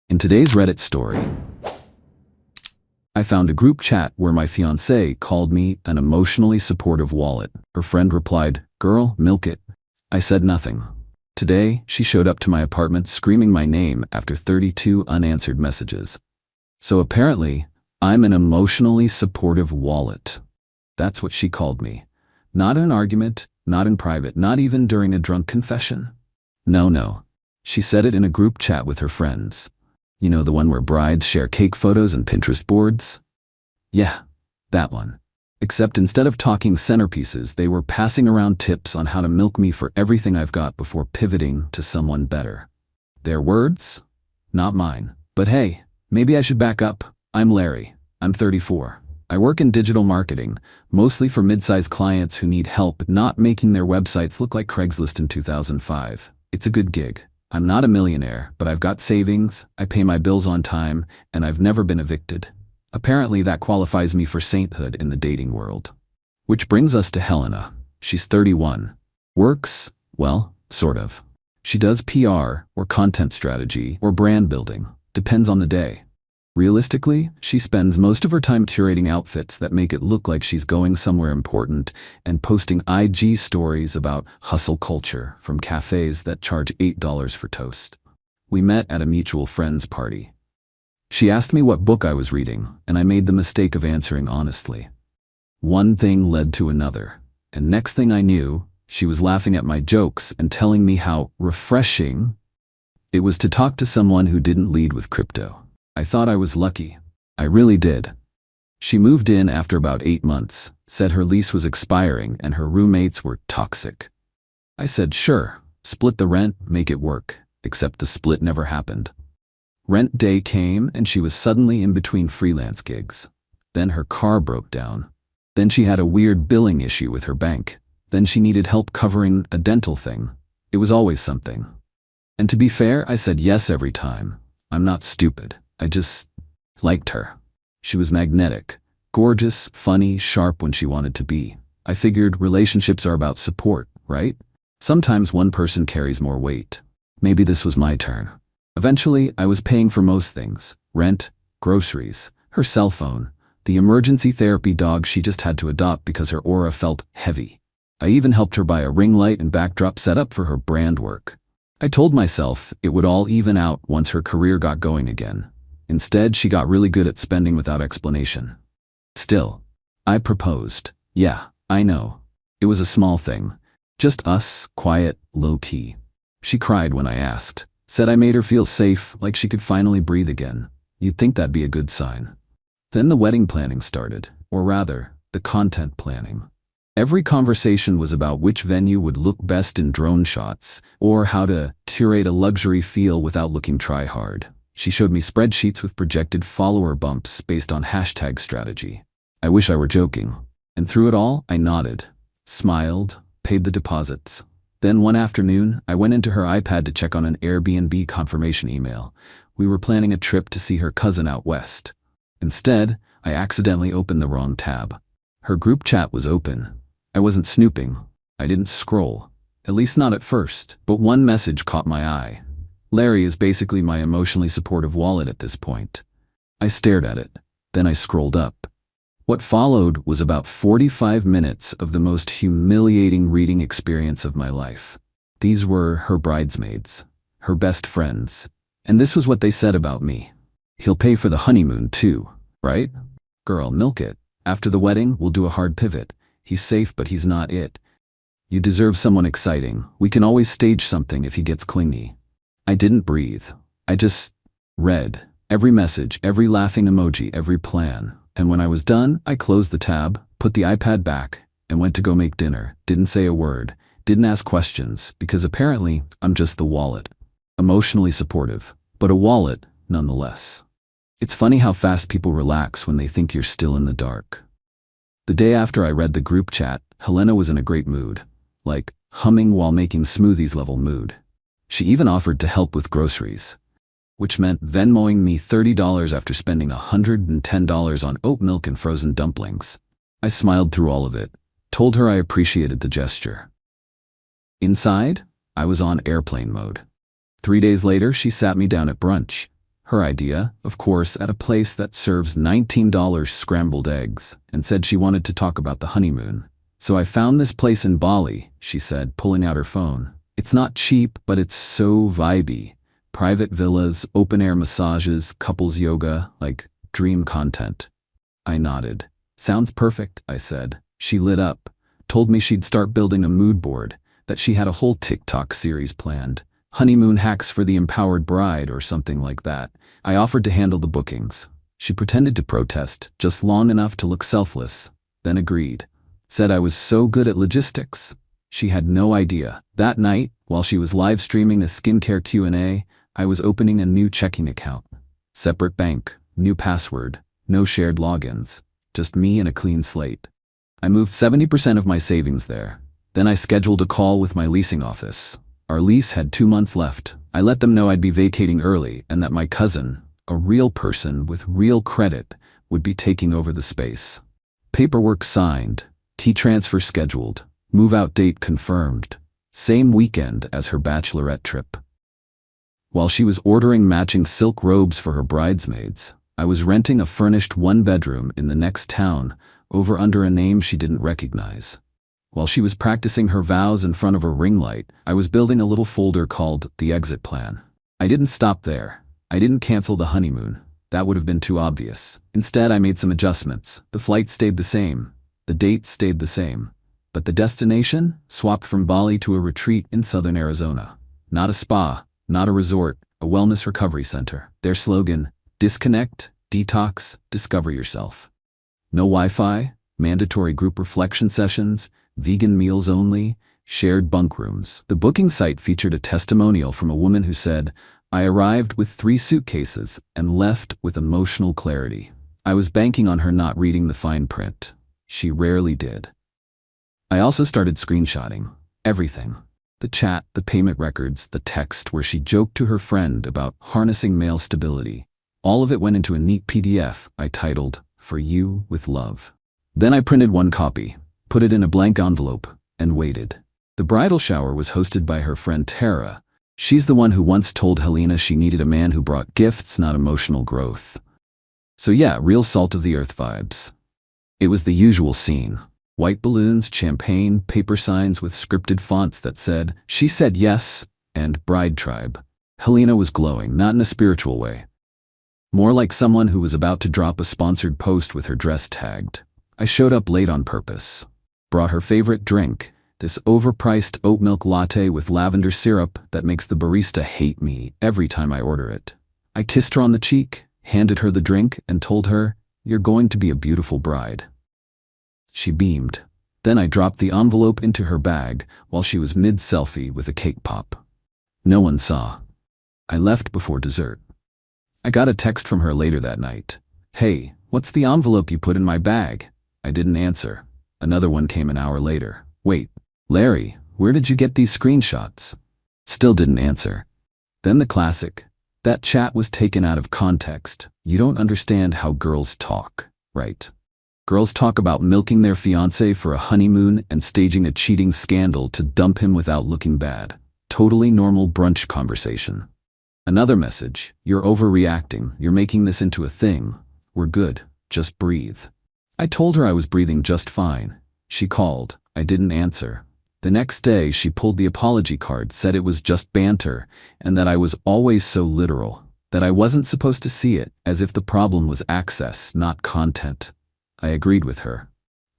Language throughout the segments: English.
In today's Reddit story, I found a group chat where my fiancée called me an emotionally supportive wallet. Her friend replied, "Girl, milk it." I said nothing. Today, she showed up to my apartment screaming my name after 32 unanswered messages. So apparently, I'm an emotionally supportive wallet. That's what she called me. Not in an argument, not in private, not even during a drunk confession. No. She said it in a group chat with her friends. You know, the one where brides share cake photos and Pinterest boards? Yeah, that one. Except instead of talking centerpieces, they were passing around tips on how to milk me for everything I've got before pivoting to someone better. Their words? Not mine. But hey, maybe I should back up. I'm Larry. I'm 34. I work in digital marketing, mostly for mid-sized clients who need help not making their websites look like Craigslist in 2005. It's a good gig. I'm not a millionaire, but I've got savings, I pay my bills on time, and I've never been evicted. Apparently that qualifies me for sainthood in the dating world. Which brings us to Helena. She's 31. Works, well, sort of. She does PR, or content strategy, or brand building. Depends on the day. Realistically, she spends most of her time curating outfits that make it look like she's going somewhere important and posting IG stories about hustle culture from cafes that charge $8 for toast. We met at a mutual friend's party. She asked me what book I was reading, and I made the mistake of answering honestly. One thing led to another, and next thing I knew, she was laughing at my jokes and telling me how refreshing it was to talk to someone who didn't lead with crypto. I thought I was lucky. I really did. She moved in after about 8 months, said her lease was expiring and her roommates were toxic. I said, sure, split the rent, make it work, except the split never happened. Rent day came and she was suddenly in between freelance gigs. Then her car broke down. Then she had a weird billing issue with her bank. Then she needed help covering a dental thing. It was always something. And to be fair, I said yes every time. I'm not stupid. I just liked her. She was magnetic, gorgeous, funny, sharp when she wanted to be. I figured relationships are about support, right? Sometimes one person carries more weight. Maybe this was my turn. Eventually, I was paying for most things: rent, groceries, her cell phone, the emergency therapy dog she just had to adopt because her aura felt heavy. I even helped her buy a ring light and backdrop setup for her brand work. I told myself it would all even out once her career got going again. Instead, she got really good at spending without explanation. Still, I proposed. Yeah, I know. It was a small thing. Just us, quiet, low-key. She cried when I asked. Said I made her feel safe, like she could finally breathe again. You'd think that'd be a good sign. Then the wedding planning started, or rather, the content planning. Every conversation was about which venue would look best in drone shots, or how to curate a luxury feel without looking try-hard. She showed me spreadsheets with projected follower bumps based on hashtag strategy. I wish I were joking. And through it all, I nodded, smiled, paid the deposits. Then one afternoon, I went into her iPad to check on an Airbnb confirmation email. We were planning a trip to see her cousin out west. Instead, I accidentally opened the wrong tab. Her group chat was open. I wasn't snooping. I didn't scroll. At least not at first. But one message caught my eye. Larry is basically my emotionally supportive wallet at this point. I stared at it. Then I scrolled up. What followed was about 45 minutes of the most humiliating reading experience of my life. These were her bridesmaids, her best friends, and this was what they said about me. He'll pay for the honeymoon too, right? Girl, milk it. After the wedding, we'll do a hard pivot. He's safe, but he's not it. You deserve someone exciting. We can always stage something if he gets clingy. I didn't breathe. I just read every message, every laughing emoji, every plan. And when I was done, I closed the tab, put the iPad back, and went to go make dinner. Didn't say a word, didn't ask questions, because apparently I'm just the wallet. Emotionally supportive, but a wallet nonetheless. It's funny how fast people relax when they think you're still in the dark. The day after I read the group chat, Helena was in a great mood. Like, humming while making smoothies level mood. She even offered to help with groceries, which meant Venmoing me $30 after spending $110 on oat milk and frozen dumplings. I smiled through all of it, told her I appreciated the gesture. Inside, I was on airplane mode. 3 days later, she sat me down at brunch. Her idea, of course, at a place that serves $19 scrambled eggs, and said she wanted to talk about the honeymoon. "So I found this place in Bali," she said, pulling out her phone. "It's not cheap, but it's so vibey. Private villas, open-air massages, couples yoga, like dream content." I nodded. "Sounds perfect," I said. She lit up, told me she'd start building a mood board, that she had a whole TikTok series planned. Honeymoon hacks for the empowered bride or something like that. I offered to handle the bookings. She pretended to protest, just long enough to look selfless, then agreed. Said I was so good at logistics. She had no idea. That night, while she was live streaming a skincare Q&A, I was opening a new checking account. Separate bank, new password, no shared logins, just me and a clean slate. I moved 70% of my savings there. Then I scheduled a call with my leasing office. Our lease had 2 months left. I let them know I'd be vacating early and that my cousin, a real person with real credit, would be taking over the space. Paperwork signed, key transfer scheduled, move-out date confirmed, same weekend as her bachelorette trip. While she was ordering matching silk robes for her bridesmaids, I was renting a furnished one-bedroom in the next town over under a name she didn't recognize. While she was practicing her vows in front of a ring light, I was building a little folder called The Exit Plan. I didn't stop there. I didn't cancel the honeymoon. That would have been too obvious. Instead, I made some adjustments. The flight stayed the same. The date stayed the same. But the destination swapped from Bali to a retreat in southern Arizona. Not a spa, not a resort, a wellness recovery center. Their slogan, disconnect, detox, discover yourself. No Wi-Fi, mandatory group reflection sessions, vegan meals only, shared bunk rooms. The booking site featured a testimonial from a woman who said, "I arrived with 3 suitcases and left with emotional clarity." I was banking on her not reading the fine print. She rarely did. I also started screenshotting everything. The chat, the payment records, the text where she joked to her friend about harnessing male stability. All of it went into a neat PDF I titled, "For You with Love." Then I printed one copy, put it in a blank envelope, and waited. The bridal shower was hosted by her friend Tara. She's the one who once told Helena she needed a man who brought gifts, not emotional growth. So yeah, real salt-of-the-earth vibes. It was the usual scene. White balloons, champagne, paper signs with scripted fonts that said, "She said yes," and "Bride Tribe." Helena was glowing, not in a spiritual way. More like someone who was about to drop a sponsored post with her dress tagged. I showed up late on purpose. Brought her favorite drink, this overpriced oat milk latte with lavender syrup that makes the barista hate me every time I order it. I kissed her on the cheek, handed her the drink, and told her, "You're going to be a beautiful bride." She beamed. Then I dropped the envelope into her bag while she was mid-selfie with a cake pop. No one saw. I left before dessert. I got a text from her later that night. "Hey, what's the envelope you put in my bag?" I didn't answer. Another one came an hour later. "Wait, Larry, where did you get these screenshots?" Still didn't answer. Then the classic. "That chat was taken out of context. You don't understand how girls talk, right? Girls talk about milking their fiancé for a honeymoon and staging a cheating scandal to dump him without looking bad. Totally normal brunch conversation." Another message. "You're overreacting. You're making this into a thing. We're good. Just breathe." I told her I was breathing just fine. She called. I didn't answer. The next day, she pulled the apology card, said it was just banter, and that I was always so literal, that I wasn't supposed to see it, as if the problem was access, not content. I agreed with her.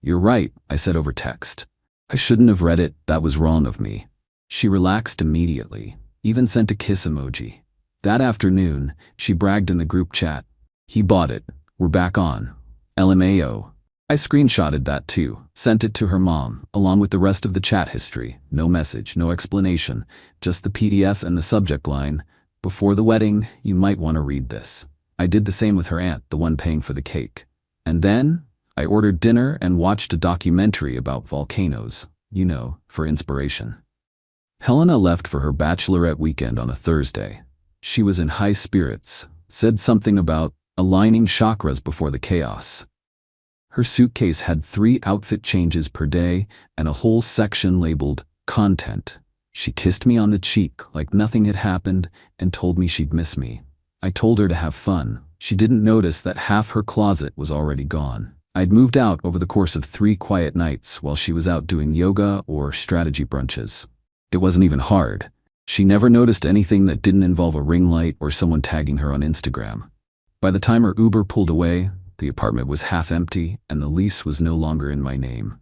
"You're right," I said over text. "I shouldn't have read it, that was wrong of me." She relaxed immediately, even sent a kiss emoji. That afternoon, she bragged in the group chat. "He bought it, we're back on. LMAO. I screenshotted that too, sent it to her mom, along with the rest of the chat history. No message, no explanation, just the PDF and the subject line, "Before the wedding, you might want to read this." I did the same with her aunt, the one paying for the cake. And then, I ordered dinner and watched a documentary about volcanoes, for inspiration. Helena left for her bachelorette weekend on a Thursday. She was in high spirits, said something about aligning chakras before the chaos. Her suitcase had 3 outfit changes per day and a whole section labeled content. She kissed me on the cheek like nothing had happened and told me she'd miss me. I told her to have fun. She didn't notice that half her closet was already gone. I'd moved out over the course of 3 quiet nights while she was out doing yoga or strategy brunches. It wasn't even hard. She never noticed anything that didn't involve a ring light or someone tagging her on Instagram. By the time her Uber pulled away, the apartment was half empty and the lease was no longer in my name.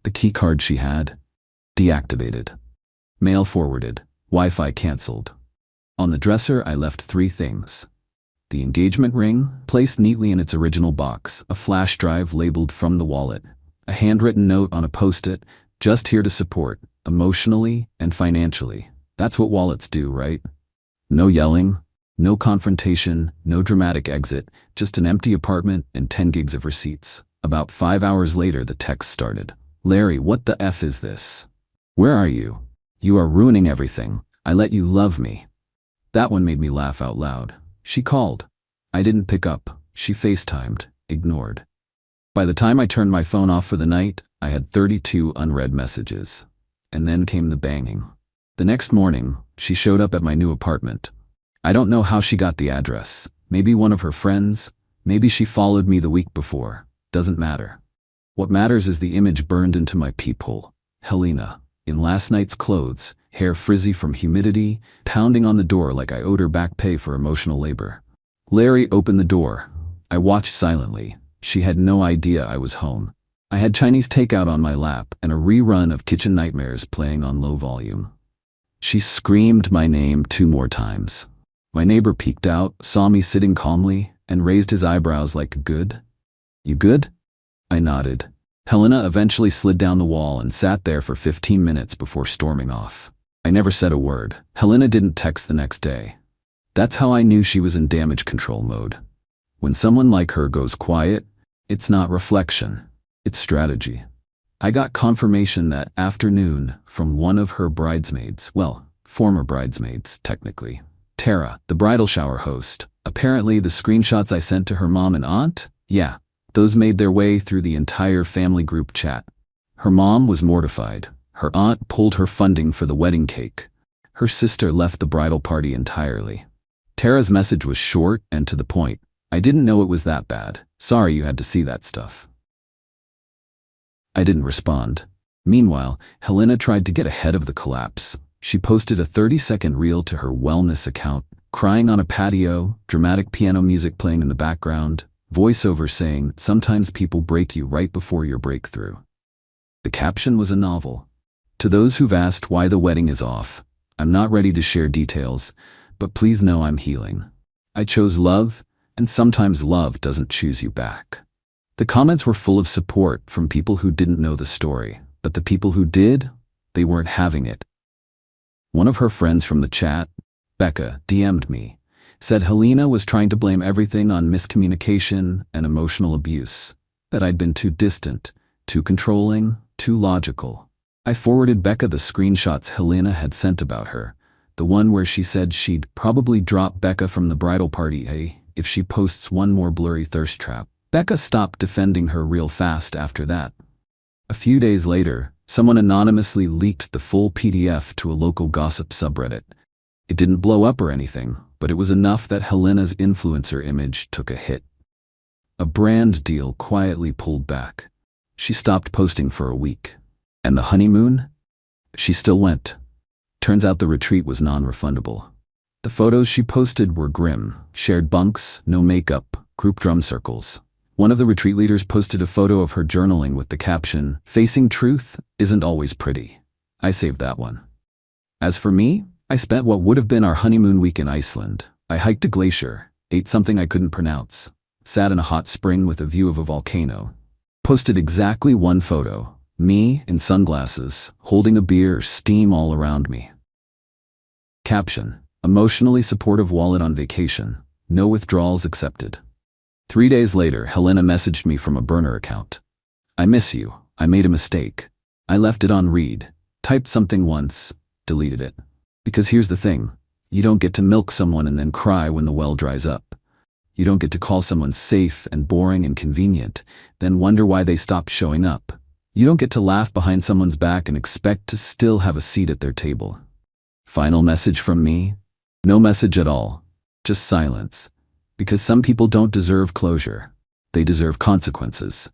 The key card she had, deactivated. Mail forwarded. Wi-Fi canceled. On the dresser, I left 3 things. The engagement ring, placed neatly in its original box, a flash drive labeled "From the Wallet," a handwritten note on a post-it, "Just here to support, emotionally and financially." That's what wallets do, right? No yelling, no confrontation, no dramatic exit, just an empty apartment and 10 gigs of receipts. About 5 hours later, the text started. "Larry, what the F is this? Where are you? You are ruining everything. I let you love me." That one made me laugh out loud. She called. I didn't pick up. She FaceTimed. Ignored. By the time I turned my phone off for the night, I had 32 unread messages. And then came the banging. The next morning, she showed up at my new apartment. I don't know how she got the address. Maybe one of her friends. Maybe she followed me the week before. Doesn't matter. What matters is the image burned into my peephole. Helena, in last night's clothes, hair frizzy from humidity, pounding on the door like I owed her back pay for emotional labor. Larry opened the door. I watched silently. She had no idea I was home. I had Chinese takeout on my lap and a rerun of Kitchen Nightmares playing on low volume. She screamed my name 2 more times. My neighbor peeked out, saw me sitting calmly, and raised his eyebrows like, "Good? You good?" I nodded. Helena eventually slid down the wall and sat there for 15 minutes before storming off. I never said a word. Helena didn't text the next day. That's how I knew she was in damage control mode. When someone like her goes quiet, it's not reflection, it's strategy. I got confirmation that afternoon from one of her bridesmaids, well, former bridesmaids, technically. Tara, the bridal shower host. Apparently the screenshots I sent to her mom and aunt, yeah, those made their way through the entire family group chat. Her mom was mortified. Her aunt pulled her funding for the wedding cake. Her sister left the bridal party entirely. Tara's message was short and to the point. "I didn't know it was that bad. Sorry you had to see that stuff." I didn't respond. Meanwhile, Helena tried to get ahead of the collapse. She posted a 30-second reel to her wellness account, crying on a patio, dramatic piano music playing in the background, voiceover saying, "Sometimes people break you right before your breakthrough." The caption was a novel. To those who've asked why the wedding is off, I'm not ready to share details, but please know I'm healing. I chose love, and sometimes love doesn't choose you back. The comments were full of support from people who didn't know the story, but the people who did, they weren't having it. One of her friends from the chat, Becca, DM'd me, said Helena was trying to blame everything on miscommunication and emotional abuse, that I'd been too distant, too controlling, too logical. I forwarded Becca the screenshots Helena had sent about her, the one where she said she'd probably drop Becca from the bridal party if she posts one more blurry thirst trap. Becca stopped defending her real fast after that. A few days later, someone anonymously leaked the full PDF to a local gossip subreddit. It didn't blow up or anything, but it was enough that Helena's influencer image took a hit. A brand deal quietly pulled back. She stopped posting for a week. And the honeymoon? She still went. Turns out the retreat was non-refundable. The photos she posted were grim. Shared bunks, no makeup, group drum circles. One of the retreat leaders posted a photo of her journaling with the caption, "Facing truth isn't always pretty." I saved that one. As for me, I spent what would have been our honeymoon week in Iceland. I hiked a glacier, ate something I couldn't pronounce, sat in a hot spring with a view of a volcano. Posted exactly one photo. Me, in sunglasses, holding a beer, steam all around me. Caption, "Emotionally supportive wallet on vacation. No withdrawals accepted." 3 days later, Helena messaged me from a burner account. "I miss you. I made a mistake. I left it on read. Typed something once, deleted it. Because here's the thing. You don't get to milk someone and then cry when the well dries up. You don't get to call someone safe and boring and convenient, then wonder why they stopped showing up. You don't get to laugh behind someone's back and expect to still have a seat at their table." Final message from me? No message at all. just silence. Because some people don't deserve closure. They deserve consequences.